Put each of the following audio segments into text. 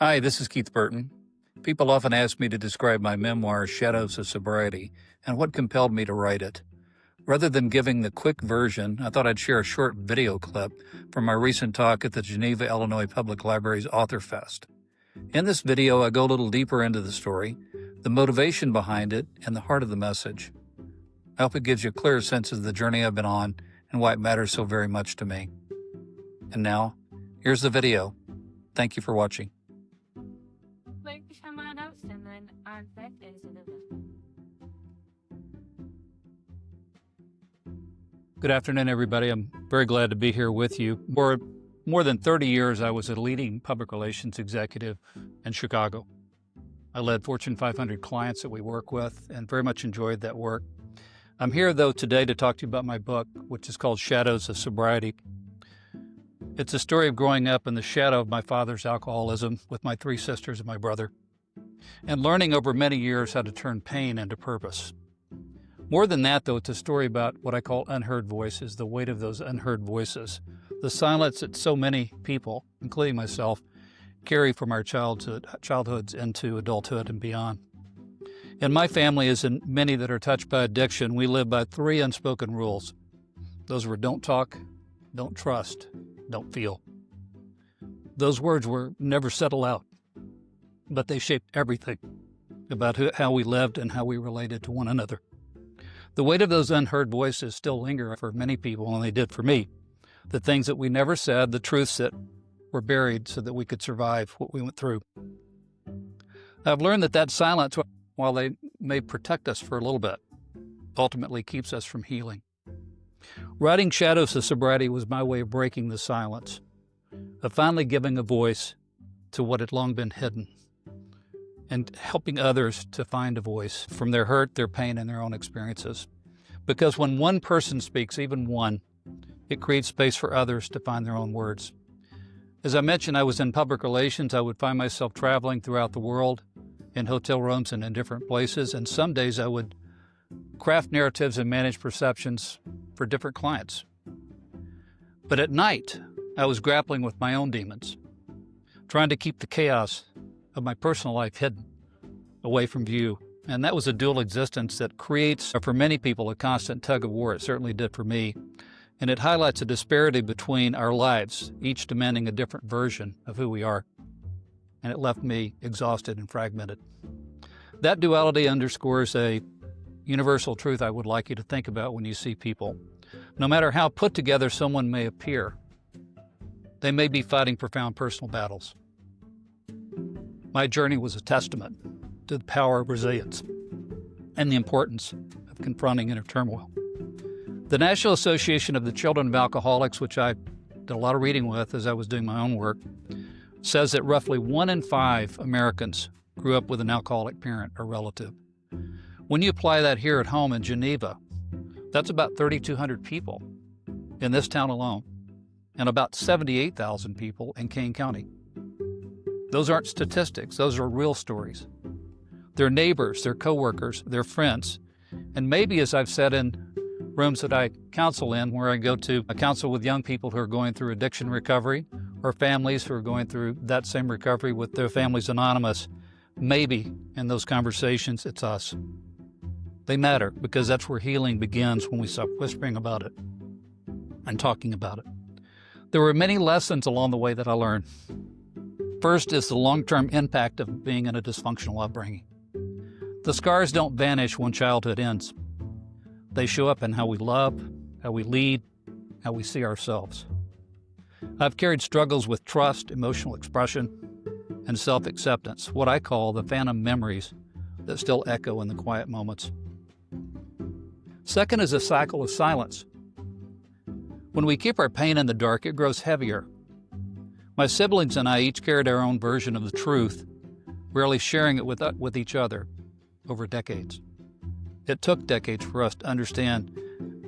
Hi, this is Keith Burton. People often ask me to describe my memoir, Shadows of Sobriety, and what compelled me to write it. Rather than giving the quick version, I thought I'd share a short video clip from my recent talk at the Geneva, Illinois Public Library's Author Fest. In this video, I go a little deeper into the story, the motivation behind it, and the heart of the message. I hope it gives you a clearer sense of the journey I've been on and why it matters so very much to me. And now, here's the video. Thank you for watching. Good afternoon, everybody. I'm very glad to be here with you. For more than 30 years, I was a leading public relations executive in Chicago. I led Fortune 500 clients that we work with and very much enjoyed that work. I'm here, though, today to talk to you about my book, which is called Shadows of Sobriety. It's a story of growing up in the shadow of my father's alcoholism with my 3 sisters and my brother, and learning over many years how to turn pain into purpose. More than that, though, it's a story about what I call unheard voices, the weight of those unheard voices, the silence that so many people, including myself, carry from our childhoods into adulthood and beyond. In my family, as in many that are touched by addiction, we live by 3 unspoken rules. Those were don't talk, don't trust, don't feel. Those words were never said aloud, but they shaped everything about how we lived and how we related to one another. The weight of those unheard voices still linger for many people, and they did for me. The things that we never said, the truths that were buried so that we could survive what we went through. I've learned that silence, while they may protect us for a little bit, ultimately keeps us from healing. Writing Shadows of Sobriety was my way of breaking the silence, of finally giving a voice to what had long been hidden, and helping others to find a voice from their hurt, their pain, and their own experiences. Because when one person speaks, even one, it creates space for others to find their own words. As I mentioned, I was in public relations. I would find myself traveling throughout the world, in hotel rooms and in different places, and some days I would craft narratives and manage perceptions for different clients. But at night, I was grappling with my own demons, trying to keep the chaos of my personal life hidden, away from view. And that was a dual existence that creates, for many people, a constant tug of war. It certainly did for me. And it highlights a disparity between our lives, each demanding a different version of who we are. And it left me exhausted and fragmented. That duality underscores a universal truth I would like you to think about when you see people. No matter how put together someone may appear, they may be fighting profound personal battles. My journey was a testament to the power of resilience and the importance of confronting inner turmoil. The National Association of the Children of Alcoholics, which I did a lot of reading with as I was doing my own work, says that roughly 1 in 5 Americans grew up with an alcoholic parent or relative. When you apply that here at home in Geneva, that's about 3,200 people in this town alone, and about 78,000 people in Kane County. Those aren't statistics, those are real stories. Their neighbors, their coworkers, their friends, and maybe, as I've said in rooms that I counsel in, where I go to counsel with young people who are going through addiction recovery, or families who are going through that same recovery with their Families Anonymous, maybe in those conversations it's us. They matter because that's where healing begins, when we stop whispering about it and talking about it. There were many lessons along the way that I learned. First is the long-term impact of being in a dysfunctional upbringing. The scars don't vanish when childhood ends. They show up in how we love, how we lead, how we see ourselves. I've carried struggles with trust, emotional expression, and self-acceptance, what I call the phantom memories that still echo in the quiet moments. Second is a cycle of silence. When we keep our pain in the dark, it grows heavier. My siblings and I each carried our own version of the truth, rarely sharing it with each other over decades. It took decades for us to understand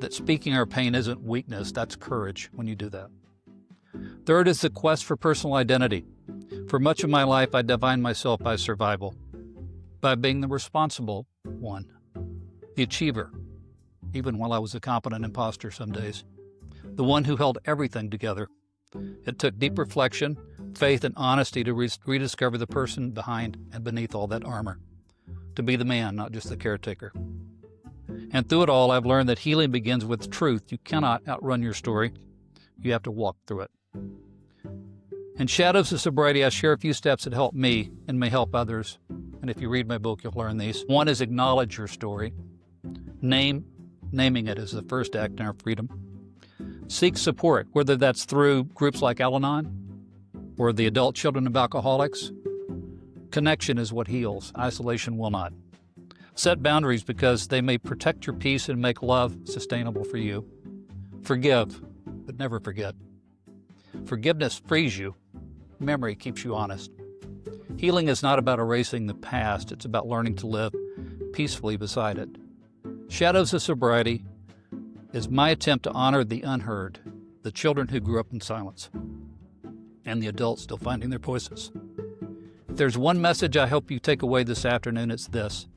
that speaking our pain isn't weakness, that's courage when you do that. Third is the quest for personal identity. For much of my life, I defined myself by survival, by being the responsible one, the achiever, even while I was a competent imposter some days, the one who held everything together, It took deep reflection, faith, and honesty to rediscover the person behind and beneath all that armor. To be the man, not just the caretaker. And through it all, I've learned that healing begins with truth. You cannot outrun your story. You have to walk through it. In Shadows of Sobriety, I share a few steps that help me and may help others. And if you read my book, you'll learn these. One is acknowledge your story. Naming it is the first act in our freedom. Seek support, whether that's through groups like Al-Anon or the Adult Children of Alcoholics. Connection is what heals. Isolation will not. Set boundaries because they may protect your peace and make love sustainable for you. Forgive, but never forget. Forgiveness frees you. Memory keeps you honest. Healing is not about erasing the past. It's about learning to live peacefully beside it. Shadows of Sobriety is my attempt to honor the unheard, the children who grew up in silence, and the adults still finding their voices. If there's one message I hope you take away this afternoon, it's this.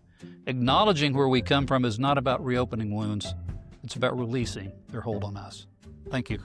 Acknowledging where we come from is not about reopening wounds. It's about releasing their hold on us. Thank you.